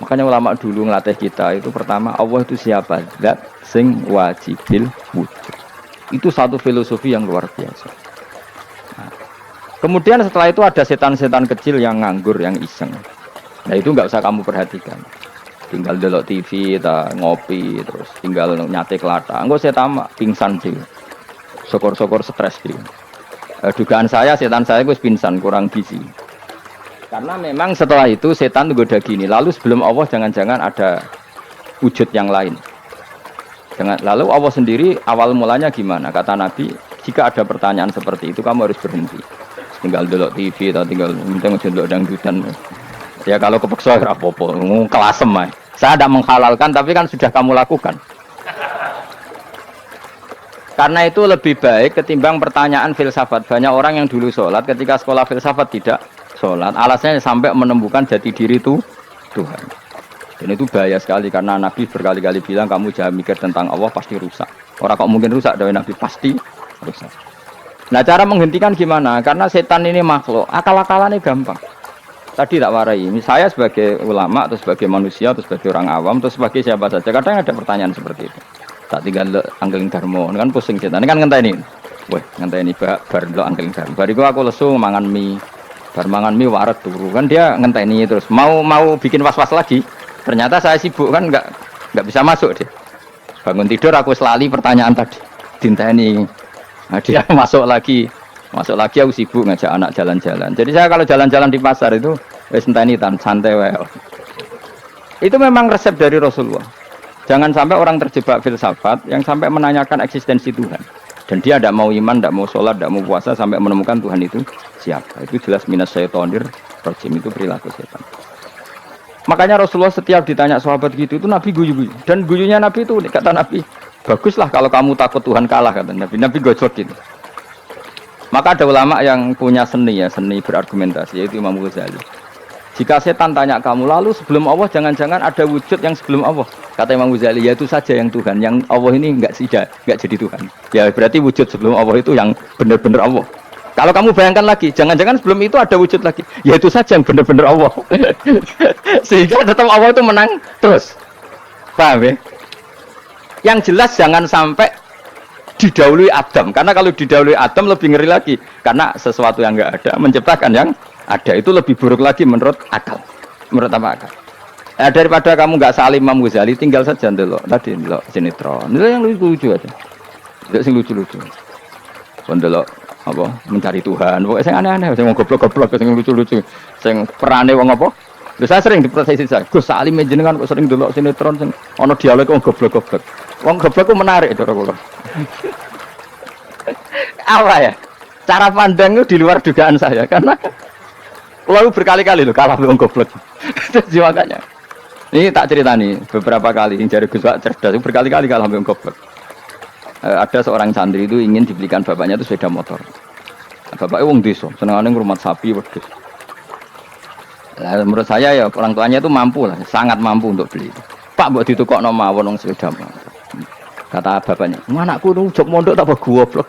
Makanya ulama dulu ngelatih kita itu pertama Allah itu siapa? Zat sing wajibil wujud. Itu satu filosofi yang luar biasa. Nah, kemudian setelah itu ada setan-setan kecil yang nganggur, yang iseng. Nah itu nggak usah kamu perhatikan. Tinggal delok TV, ngopi, terus tinggal nyate kelata. Enggak saya tamak, pingsan sih. Sokor-sokor stres sih. Dugaan saya setan saya itu pingsan, kurang gizi. Karena memang setelah itu setan itu goda gini. Lalu sebelum Allah jangan-jangan ada wujud yang lain. Lalu Allah sendiri awal mulanya gimana? Kata Nabi, jika ada pertanyaan seperti itu kamu harus berhenti. Tinggal delok TV atau tinggal delok dangdutan. Ya kalau kepeksa apa-apa, kelasem ae. Saya tidak menghalalkan tapi kan sudah kamu lakukan. Karena itu lebih baik ketimbang pertanyaan filsafat. Banyak orang yang dulu sholat ketika sekolah filsafat tidak sholat. Alasannya sampai menemukan jati diri itu Tuhan. Dan itu bahaya sekali karena Nabi berkali-kali bilang kamu jangan mikir tentang Allah pasti rusak. Orang kok mungkin rusak dari Nabi pasti rusak. Nah cara menghentikan gimana? Karena setan ini makhluk, akal-akalannya gampang. Tadi tak warai, saya sebagai ulama atau sebagai manusia atau sebagai orang awam atau sebagai siapa saja kadang ada pertanyaan seperti itu. Tak tinggal anggeling darmo, kan pusing setan. Ini kan ngenteni. Weh, ngenteni bar lo anggeling darmo. Bariku aku lesu mangan mie. Bar mangan mie waret turu. Kan dia ngenteni terus mau bikin was-was lagi. Ternyata saya sibuk kan enggak bisa masuk dia. Bangun tidur aku selali pertanyaan tadi. Dinteni. Nah, dia masuk lagi aku sibuk ngajak anak jalan-jalan. Jadi saya kalau jalan-jalan di pasar itu wis enteni santai wae. Itu memang resep dari Rasulullah. Jangan sampai orang terjebak filsafat yang sampai menanyakan eksistensi Tuhan. Dan dia tidak mau iman, tidak mau sholat, tidak mau puasa sampai menemukan Tuhan itu siapa. Itu jelas minas syaitonir rajim, itu perilaku setan. Makanya Rasulullah setiap ditanya sahabat gitu itu Nabi guyu-guyu. Dan guyunya Nabi itu kata Nabi, baguslah kalau kamu takut Tuhan kalah kata Nabi. Nabi gojok gitu. Maka ada ulama yang punya seni berargumentasi yaitu Imam Ghazali. Jika setan tanya kamu lalu sebelum Allah jangan-jangan ada wujud yang sebelum Allah. Kata Imam Ghazali ya itu saja yang Tuhan. Yang Allah ini enggak jadi Tuhan. Ya berarti wujud sebelum Allah itu yang benar-benar Allah. Kalau kamu bayangkan lagi, jangan-jangan sebelum itu ada wujud lagi. Ya itu saja yang benar-benar Allah. Sehingga tetap Allah itu menang terus. Paham ya? Yang jelas jangan sampai didahului Adam, karena kalau didahului Adam lebih ngeri lagi, karena sesuatu yang enggak ada menciptakan yang ada itu lebih buruk lagi menurut akal. Menurut apa akal? Daripada kamu enggak salim Imam Ghazali, tinggal saja ndelok tadi ndelok sinetron. Itu yang lucu aja. Ndelok sing lucu-lucu. Ndelok apa mencari Tuhan. Pokoknya sing aneh-aneh, sing goblok-goblok, sing lucu-lucu, sing perane wong apa? Lha saya sering diproses saya. Gus Salim jenengan kok sering ndelok sinetron sing ana dialog wong goblok-goblok. Wong goblok ku menarik cara kula. Apa ya? Cara pandang itu di luar dugaan saya karena lalu berkali-kali loh kalah wong goblok. Jadi makanya ini tak cerita nih beberapa kali yang dari Gus Wak cerdas berkali-kali kalah wong goblok. Ada seorang santri itu ingin dibelikan bapaknya itu sepeda motor. Bapaknya wong desa, senengane ngrumat sapi wedhus. Menurut saya ya orang tuanya itu mampu lah, sangat mampu untuk beli. Pak mbok ditukokno mawon wong sepeda motor. Kata bapaknya, anakku nu jog mondok tak goblok.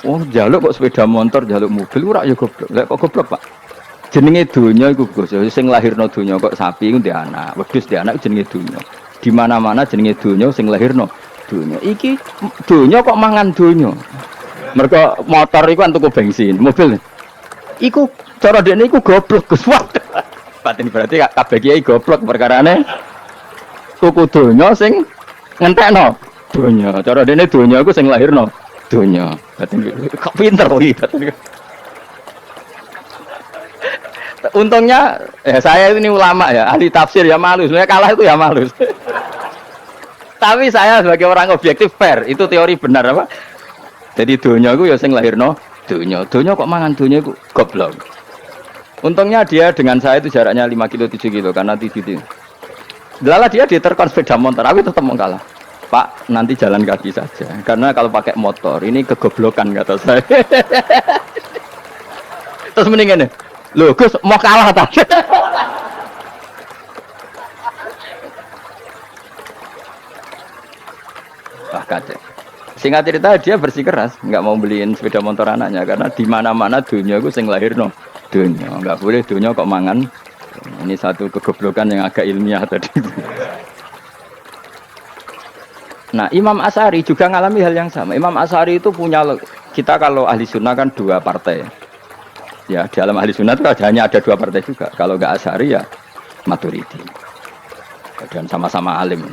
Oh, njaluk kok sepeda motor, njaluk mobil ora ya goblok. Lah kok goblok, Pak? Jenenge donya iku Gus, sing lahirno donya kok sapi iku ndek anak, wedhus ndek anak jenenge donya. Di mana-mana jenenge donya sing lahirno donya. Iki donya kok mangan donya. Mergo motor iku kan tuku bensin, mobil. Iku cara dekne iku goblok Gus. Batin berarti kabeh kiai goblok perkarane tuku donya sing ngentekno donya. Cara dene donya iku sing lahirno donya. Batin kok pinter kok iki. Untungnya saya ini ulama ya, ahli tafsir ya malu. Sebenarnya kalah itu ya malu. Tapi saya sebagai orang objektif fair, itu teori benar apa? Jadi donya iku ya sing lahirno donya. Donya kok mangan donya iku goblok. Untungnya dia dengan saya itu jaraknya 5 kilo 7 kilo karena TV. Lala dia diterkon sepeda motor, aku tetap mau kalah. Pak, nanti jalan kaki saja. Karena kalau pakai motor ini kegoblokan kata saya. Terus mendingan nih, loh Gus mau kalah tak? Wah kacau. Singkat cerita dia bersikeras, nggak mau beliin sepeda motor anaknya karena di mana-mana dunia gue sing lahir no dunia, nggak boleh dunia kok mangan. Ini satu kegoblokan yang agak ilmiah tadi. Nah, Imam Asy'ari juga mengalami hal yang sama. Imam Asy'ari itu punya, kita kalau ahli sunnah kan dua partai. Ya, di dalam ahli sunnah itu hanya ada dua partai juga. Kalau nggak Asy'ari ya Maturidi. Dan sama-sama alim.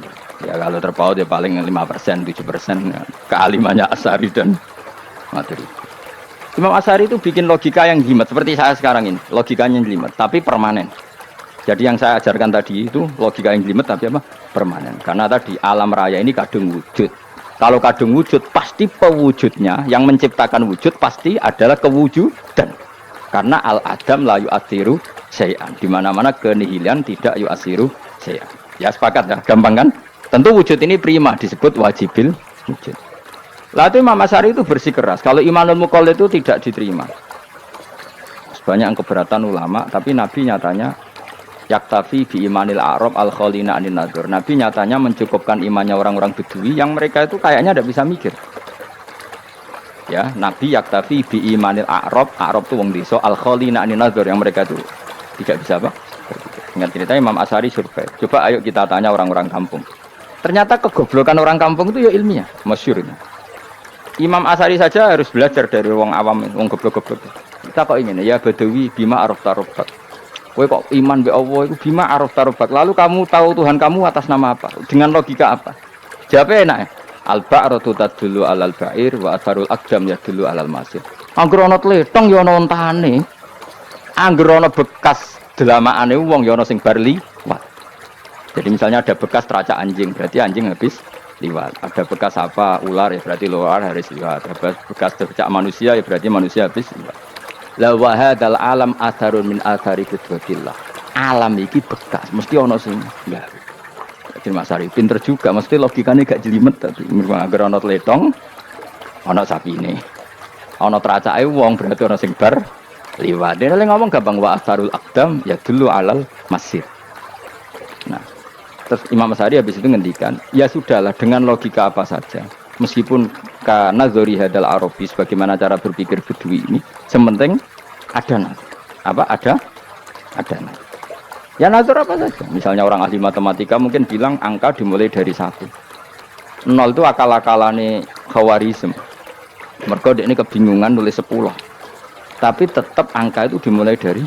Ya kalau terpaut ya paling 5%, 7% ya. Kealimannya Asy'ari dan Maturidi. Imam Asy'ari itu bikin logika yang jelimet seperti saya sekarang ini. Logikanya jelimet, tapi permanen. Jadi yang saya ajarkan tadi itu logika yang jelimet tapi apa? Permanen. Karena tadi alam raya ini kadung wujud. Kalau kadung wujud pasti pewujudnya yang menciptakan wujud pasti adalah kewujudan. Karena al-adam la yu'athiru syai'an. Di mana-mana kenihilan tidak yu'athiru syai'an. Ya sepakat ya, gampang kan? Tentu wujud ini prima disebut wajibil wujud. Lalu Imam Asy'ari itu bersikeras kalau imanul muqallid itu tidak diterima. Banyak keberatan ulama, tapi Nabi nyatanya yaktafi bi imanil a'rab al khalina anin nadzur. Nabi nyatanya mencukupkan imannya orang-orang Bedui yang mereka itu kayaknya tidak bisa mikir. Ya, Nabi yaktafi bi imanil a'rab itu wong desa al khalina anin nadzur yang mereka itu tidak bisa apa? Ingat cerita Imam Asy'ari survei. Coba ayo kita tanya orang-orang kampung. Ternyata kegoblokan orang kampung itu ya ilmiah, masyhur ini. Imam Asy'ari saja harus belajar dari wong awam, wong goblok-goblok. Kita kok ingin ya Badawi bima arafta rabbak. Kowe kok iman be Allah itu bima arafta rabbak. Lalu kamu tahu Tuhan kamu atas nama apa? Dengan logika apa? Jawabnya enak ya. Al-ba'ratu tadullu 'alal ba'ir wa atharul aqdam yadullu 'alal masir. Angger ana tletong ya ana ontane. Angger ana bekas delamaane wong ya ana sing bar liwat. Jadi misalnya ada bekas teracak anjing, berarti anjing habis liwat. Ada bekas apa ular ya berarti ular harus liwat. Ada bekas teracak manusia ya berarti manusia habis liwat. La wa hadzal alam atharun min athari qudratillah. Alam iki bekas, mesti ana sing enggak. Jadi Mas Ari pinter juga, mesti logikanya gak jelimet tapi agar ana tletong, ana sapine. Ana teracake wong berarti ana sing bar liwat. Dene ngomong gampang wa asarul aqdam ya dulu alal masir. Nah, terus Imam Asy'ari habis itu ngendikan, ya sudahlah dengan logika apa saja. Meskipun karena zori hadal arabi bagaimana cara berpikir Bedui ini, sementing ada nazar. Apa ada nazar. Ya nazar apa saja. Misalnya orang ahli matematika mungkin bilang angka dimulai dari 1. 0 itu akal-akalane Khawarizm. Mergo ini kebingungan nulis 10. Tapi tetap angka itu dimulai dari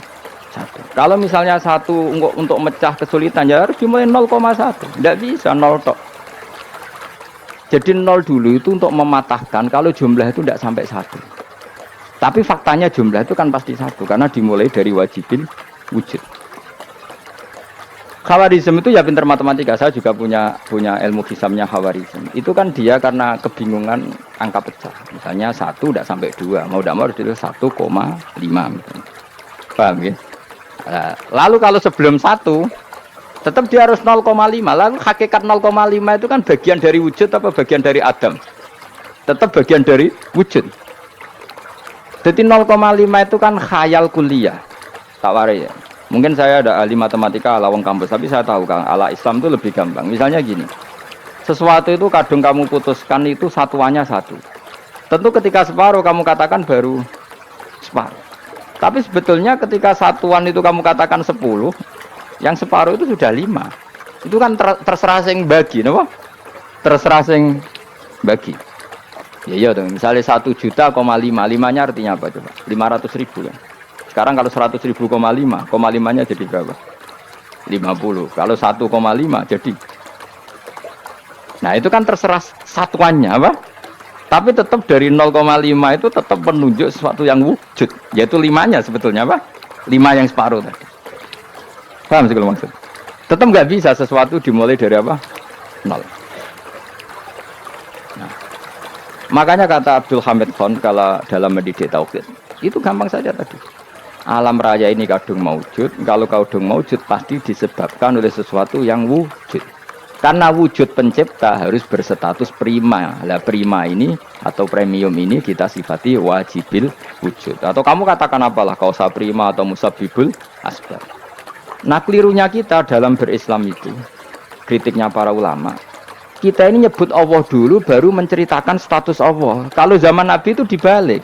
1. Kalau misalnya 1 untuk mecah kesulitan ya harus dimulai 0,1. Tidak bisa 0 tok. Jadi 0 dulu itu untuk mematahkan kalau jumlah itu tidak sampai 1. Tapi faktanya jumlah itu kan pasti 1 karena dimulai dari wajibil wujud. Khawarizm itu ya pinter matematika. Saya juga punya ilmu hisabnya Khawarizm. Itu kan dia karena kebingungan angka pecah. Misalnya 1 tidak sampai 2. Mau tidak mau harus ditulis 1,5 misalnya. Paham ya? Nah, lalu kalau sebelum 1 tetap dia harus 0,5. Lalu hakikat 0,5 itu kan bagian dari wujud apa bagian dari adam? Tetap bagian dari wujud. Jadi 0,5 itu kan khayal kuliah. Tak warai ya. Mungkin saya ada ahli matematika ala wong kampus, tapi saya tahu Kang, ala Islam itu lebih gampang. Misalnya gini. Sesuatu itu kadung kamu putuskan itu satuannya 1. Tentu ketika separuh kamu katakan baru separuh. Tapi sebetulnya ketika satuan itu kamu katakan 10, yang separuh itu sudah 5. Itu kan terserah sing bagi, napa? Terserah sing bagi. Ya iya dong, misalnya 1 juta, 5-nya artinya apa coba? 500.000 kan. Sekarang kalau 100.000, 5-nya jadi berapa? 50. Kalau 1,5 jadi. Nah, itu kan terserah satuannya apa? Tapi tetap dari 0,5 itu tetap menunjuk sesuatu yang wujud, yaitu 5-nya sebetulnya apa? 5 yang separuh tadi. Paham sih kalau maksud? Tetap nggak bisa sesuatu dimulai dari apa? 0. Nah, makanya kata Abdul Hamid Khan kalau dalam mendidik tauhid, itu gampang saja tadi. Alam raya ini kadung maujud. Kalau kadung maujud pasti disebabkan oleh sesuatu yang wujud. Karena wujud pencipta harus berstatus prima. Lah prima ini atau premium ini kita sifati wajibil wujud. Atau kamu katakan apalah kausa prima atau musabibul asbab. Nah kelirunya kita dalam berislam itu, kritiknya para ulama, kita ini nyebut Allah dulu baru menceritakan status Allah. Kalau zaman Nabi itu dibalik.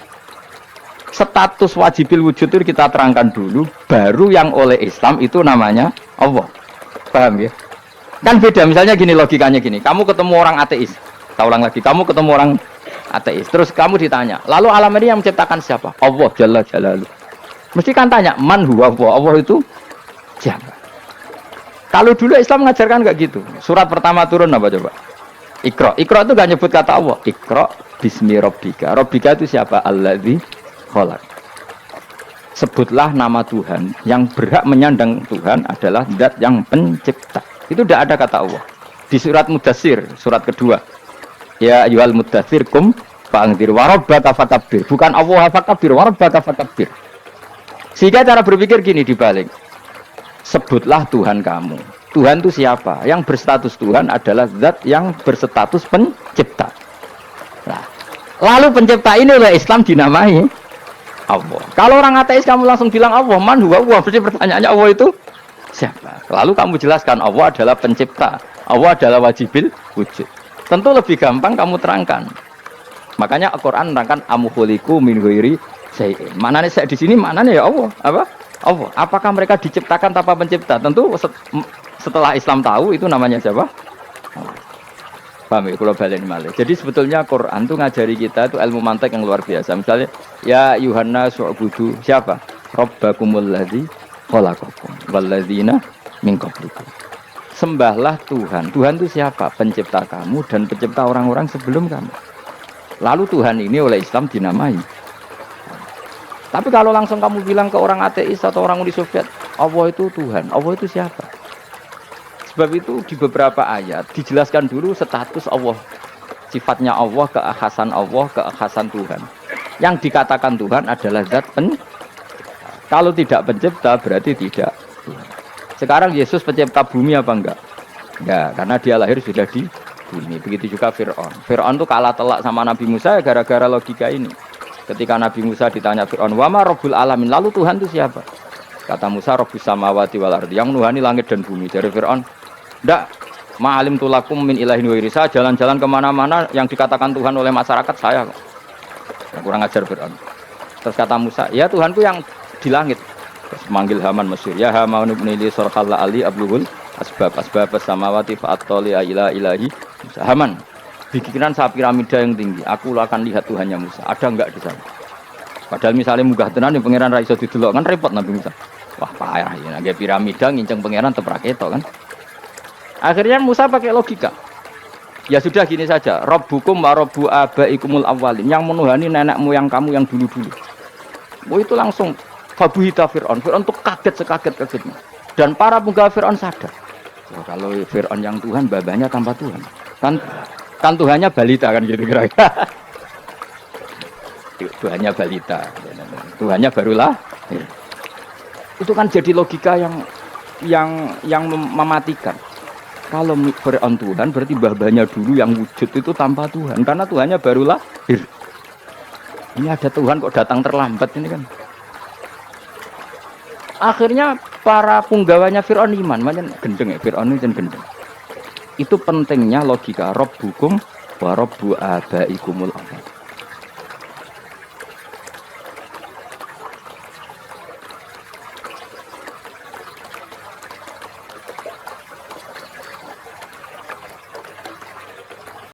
status wajibil wujud itu kita terangkan dulu, baru yang oleh Islam itu namanya Allah. Paham ya? Kan beda, misalnya gini logikanya gini, kamu ketemu orang ateis, saya ulang lagi, kamu ketemu orang ateis, terus kamu ditanya, lalu alam ini yang menciptakan siapa? Allah Jalla Jalaluh. Mesti kan tanya, man huwa Allah, Allah itu siapa? Kalau dulu Islam mengajarkan enggak gitu. Surat pertama turun apa coba? Iqra. Iqra itu enggak nyebut kata Allah. Iqra bismi rabbika. Rabbika itu siapa? Alladzi khalaq. Sebutlah nama Tuhan. Yang berhak menyandang Tuhan adalah zat yang pencipta. Itu tidak ada kata Allah. Di surat Mudatsir, surat kedua. Ya ayyuhal mudatsir kum fa'anzir wa rabbaka fakabbir. Bukan Allah fakabbir, wa rabbaka fakabbir. Sehingga cara berpikir gini dibalik. Sebutlah Tuhan kamu. Tuhan itu siapa? Yang berstatus Tuhan adalah zat yang berstatus pencipta. Nah, lalu pencipta ini oleh Islam dinamai Allah. Kalau orang ateis kamu langsung bilang Allah, man huwa Allah, berarti pertanyaannya Allah itu siapa? Lalu kamu jelaskan Allah adalah pencipta. Allah adalah wajibil wujud. Tentu lebih gampang kamu terangkan. Makanya Al-Qur'an menerangkan amukhuliku min ghairi syai'in. Manane saya di sini manane ya Allah. Apa? Allah. Apakah mereka diciptakan tanpa pencipta? Tentu setelah Islam tahu itu namanya siapa? Allah. Paham ya? Kalau balen malih. Jadi sebetulnya Quran itu ngajari kita itu ilmu mantik yang luar biasa. Misalnya ya Yuhanna su'budu siapa? Rabbakumul ladzi khalaqakum walladzina min qablikum. Sembahlah Tuhan. Tuhan itu siapa? Pencipta kamu dan pencipta orang-orang sebelum kamu. Lalu Tuhan ini oleh Islam dinamai. Tapi kalau langsung kamu bilang ke orang ateis atau orang Uni Soviet, Allah itu Tuhan, Allah itu siapa? Sebab itu di beberapa ayat dijelaskan dulu status Allah, sifatnya Allah, keakhasan Tuhan. Yang dikatakan Tuhan adalah zat kalau tidak pencipta berarti tidak Tuhan. Sekarang Yesus pencipta bumi apa enggak? Enggak, karena dia lahir sudah di bumi. Begitu juga Fir'aun. Fir'aun itu kalah telak sama Nabi Musa ya gara-gara logika ini. Ketika Nabi Musa ditanya Fir'aun, "Wama Rabbul Alamin?" Lalu Tuhan itu siapa? Kata Musa, Rabbus samawati wal ardi, yang menuhani langit dan bumi. Dari Fir'aun, "Ndak, ma'alim tulakum min ilahin wa irisa, jalan-jalan kemana-mana yang dikatakan Tuhan oleh masyarakat saya kok." Ya, kurang ajar Fir'aun. Terus kata Musa, "Ya Tuhanku yang di langit." Terus manggil Haman Mesir, "Ya Haman ibn li sarhal ali abluhul asbab samawati fa'attali ila ilahi." Haman, bikinan saya piramida yang tinggi, aku akan lihat Tuhannya Musa. Ada enggak di sana? Padahal misalnya munggah tenan yang pangeran ra iso didelok kan repot Nabi Musa. Wah, payah ya, nggih piramida nginceng pangeran teprak ketok kan. Akhirnya Musa pakai logika. Ya sudah gini saja, Rabbukum wa rabbu abaikumul awwalin, yang menuhani nenek moyang kamu yang dulu-dulu. Oh itu langsung fabuhita Fir'aun. Fir'aun tuh kaget sekaget-kagetnya. Dan para penggawa Fir'aun sadar. Oh, kalau Fir'aun yang Tuhan, babanya tanpa Tuhan. Kan Tuhannya balita kan gitu kira-kira. Tuhannya balita. Tuhannya barulah. Itu kan jadi logika yang mematikan. Kalau Fir'aun Tuhan berarti babanya dulu yang wujud itu tanpa Tuhan, karena Tuhannya baru lahir. Ini ada Tuhan kok datang terlambat ini kan. Akhirnya para punggawanya Fir'aun iman, macam gendeng ya Fir'aun itu gendeng. Itu pentingnya logika Rabbukum wa rabbu abaikumul awwal.